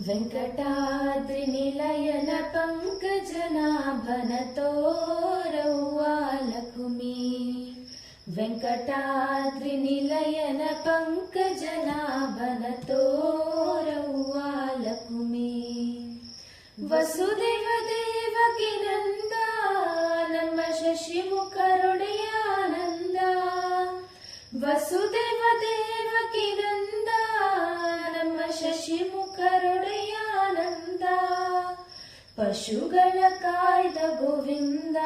ವೆಂಕಟಾದ್ರಿ ನಿಲಯನ ಪಂಕಜನಾಭನ ತೋರವ್ವ ಲಕ್ಷ್ಮೀ. ವೆಂಕಟಾದ್ರಿ ನಿಲಯನ ಪಂಕಜನಾಭನ ತೋರವ್ವ ಲಕ್ಷ್ಮೀ. ವಸುದೇವ ದೇವಕಿ ನಂದ ನಮ್ಮ ಶಶಿಮುಖರೊಡೆಯ ಆನಂದ. ವಸುದೇವ ದೇವಕಿ ನಂದ ನಮ್ಮ ಶಶಿಮುಖರೊಡೆಯ ಆನಂದ. ಪಶುಗಳ ಕಾಯ್ದ ಗೋವಿಂದ,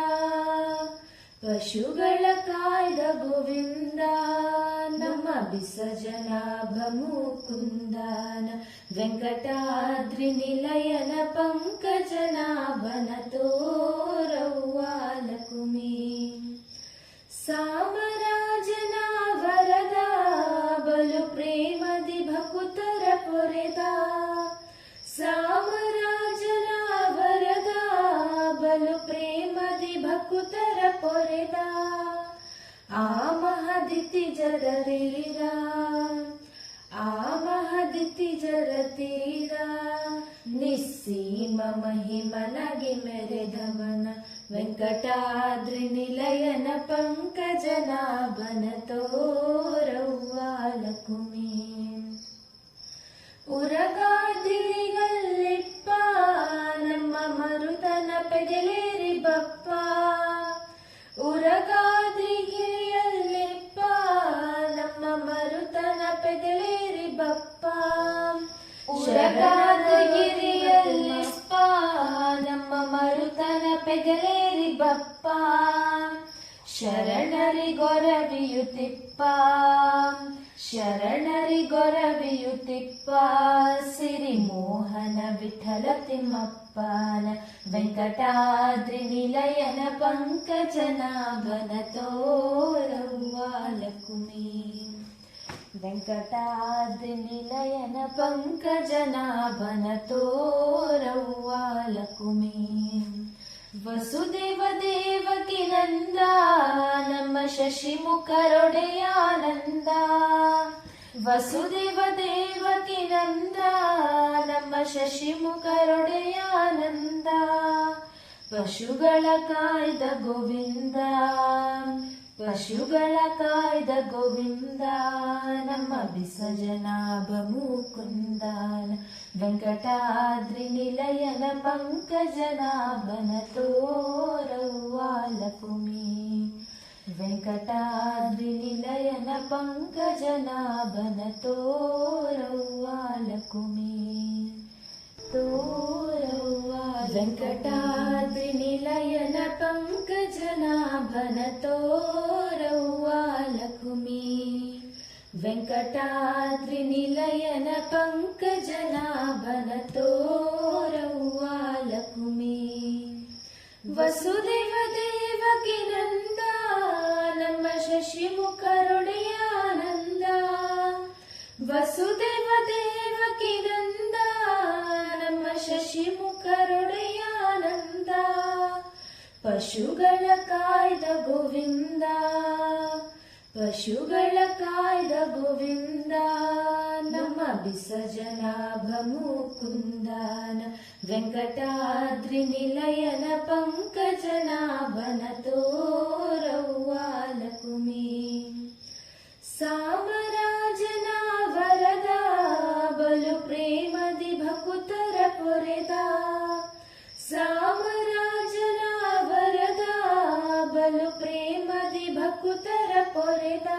ಪಶುಗಳ ಕಾಯ್ದ ಗೋವಿಂದ, ನಮ್ಮ ವಿಸರ್ಜನಾಭ ಮುಕುಂದನ. ವೆಂಕಟಾದ್ರಿ ನಿಲಯನ ಪಂಕಜನಾಭನ ತೋರವ್ವ ಲಕ್ಷ್ಮೀ. ಸಾಮರಾಜನ ವರದ ಬಲು ಪ್ರೇಮದಿ ಭಕುತರ ಪೊರೆದ. ಸಾಮರಾಜನ ವರದ ಬಲು ಪ್ರೇಮದಿ ಭಕುತರ ಪೊರೆದ. ಆ ಮಹದಿತಿ ಜರತೀರ, ಆ ಮಹದಿತಿ ಜರತೀರ, ನಿಸ್ಸೀಮ ಮಹಿಮನಗೆ ಮೆರೆದವನ. ವೆಂಕಟಾದ್ರಿ ನಿಲಯನ ಪಂಕಜನಾಭನ ತೋರವ್ವ ಲಕ್ಷ್ಮೀ. ಉರಗಾದಿರಿಗಲ್ಲಿಪ್ಪ ನಮ್ಮ ಮರುತನ ಪೆದಲೇರಿ ಬಪ್ಪ. ಉರಗಾದಿಗಿರಿಯಲ್ಲಿಪ್ಪ ನಮ್ಮ ಮರುತನ ಪೆದಲೇರಿ ಬಪ್ಪ. ಉರಗಾದಿಗಿರಿಯಲ್ಲಿಪ್ಪ ನಮ್ಮ ಮರುತನ ಪೆದಲೇರಿ ಬಪ್ಪ. ಶರಣರಿಗೊರವಿಯುತಿಪ್ಪ, ಶರಣರಿಗೊರವಿಯುತಿಪ್ಪ, ಸಿರಿಮೋಹನ ವಿಠಲ ತಿಮ್ಮಪ್ಪನ. ವೆಂಕಟಾದ್ರಿ ನಿಲಯನ ಪಂಕಜನಾಭನ ತೋರವ್ವ ಲಕ್ಷ್ಮೀ. ವೆಂಕಟಾದ್ರಿ ನಿಲಯನ ಪಂಕಜನಾಭನ ತೋರವ್ವ ಲಕ್ಷ್ಮೀ. ವಸುದೇವ ದೇವಕಿ ನಂದ ನಮ್ಮ ಶಶಿಮುಖರೊಡೆಯ ಆನಂದ. ವಸುದೇವ ದೇವಕಿ ನಂದ ನಮ್ಮ ಶಶಿಮುಖರೊಡೆಯ ಆನಂದ. ಪಶುಗಳ ಕಾಯ್ದ ಗೋವಿಂದ, ಪಶುಗಳ ಕಾಯ್ದ ಗೋವಿಂದ, ನಮ್ಮ ವಿಸರ್ಜನಾಭ ಮುಕುಂದನ. ವೆಂಕಟಾದ್ರಿ ನಿಲಯನ ಪಂಕಜನಾಭನ ತೋರವ್ವ ಲಕ್ಷ್ಮೀ. ವೆಂಕಟಾದ್ರಿ ನಿಲಯನ ಪಂಕಜನಾಭನ ತೋರವ್ವ ಲಕ್ಷ್ಮೀ. ತೋರವ್ವ ವೆಂಕಟಾದ್ರಿ ನಿಲಯನ ಪಂಕಜನಾಭನ ತೋರವ್ವ ಲಕ್ಷ್ಮೀ. ವೆಂಕಟಾದ್ರಿ ನಿಲಯನ ಪಂಕಜನಾಭನ ತೋರವ್ವ ಲಕ್ಷ್ಮೀ. ವಸುದೇವ ದೇವಕಿ ನಂದ ನಮ್ಮ ಶಶಿಮುಖರೊಡೆಯ ಆನಂದ. ವಸುದೇವ ದೇವಕಿ ನಂದ ನಮ್ಮ ಶಶಿಮುಖರೊಡೆಯ ಆನಂದ. ಪಶುಗಳ ಕಾಯ್ದ ಗೋವಿಂದ, ಪಶುಗಳ ಕಾಯ್ದ ಗೋವಿಂದ, ನಮ್ಮ ವಿಸರ್ಜನಾಭ ಮುಕುಂದನ. ವೆಂಕಟಾದ್ರಿ ನಿಲಯನ ಪಂಕಜನಾಭನ ತೋರವ್ವ ಲಕ್ಷ್ಮೀ. ಸಾಮರಾಜನ ವರದ ಬಲು ಪ್ರೇಮದಿ ಭಕುತರ ಪೊರೆದ. ಸಾಮರಾಜನ ವರದ ಬಲು ಪ್ರೇಮದಿ ಭಕುತರ ಪೊರೆದ.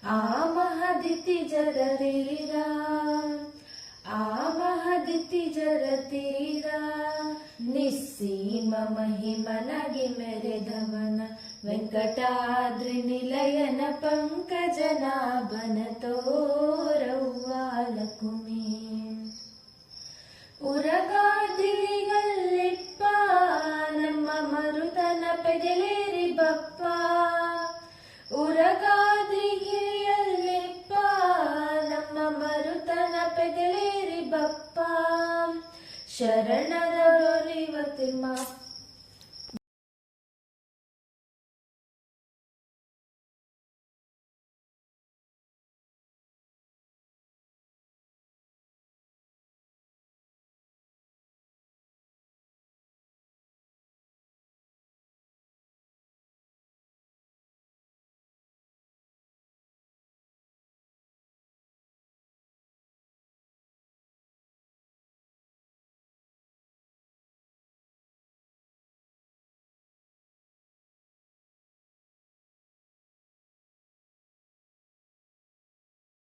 ಆ ಮಹದಿತಿ ಜರತೀರ, ಆ ಮಹದಿತಿ ಜರತೀರ, ನಿಸ್ಸೀಮ ಮಹಿಮನಗೆ ಮೆರೆದವನ. ವೆಂಕಟಾದ್ರಿ ನಿಲಯನ ಪಂಕಜನಾಭನ ತೋರವ್ವ ಲಕ್ಷ್ಮೀ. ಉರಗಾದಿರಿಗಲ್ಲಿಪ್ಪ ನಮ್ಮ ಮರುತನ ಪೆದಲೇರಿ ಬಪ್ಪ. ಉರಗಾದಿಗಿರಿಯಲ್ಲಿಪ್ಪ ನಮ್ಮ ಮರುತನ ಪೆದಲೇರಿ ಬಪ್ಪ. ಶರಣರೊಲಿವ ತಿಮ್ಮಪ್ಪ,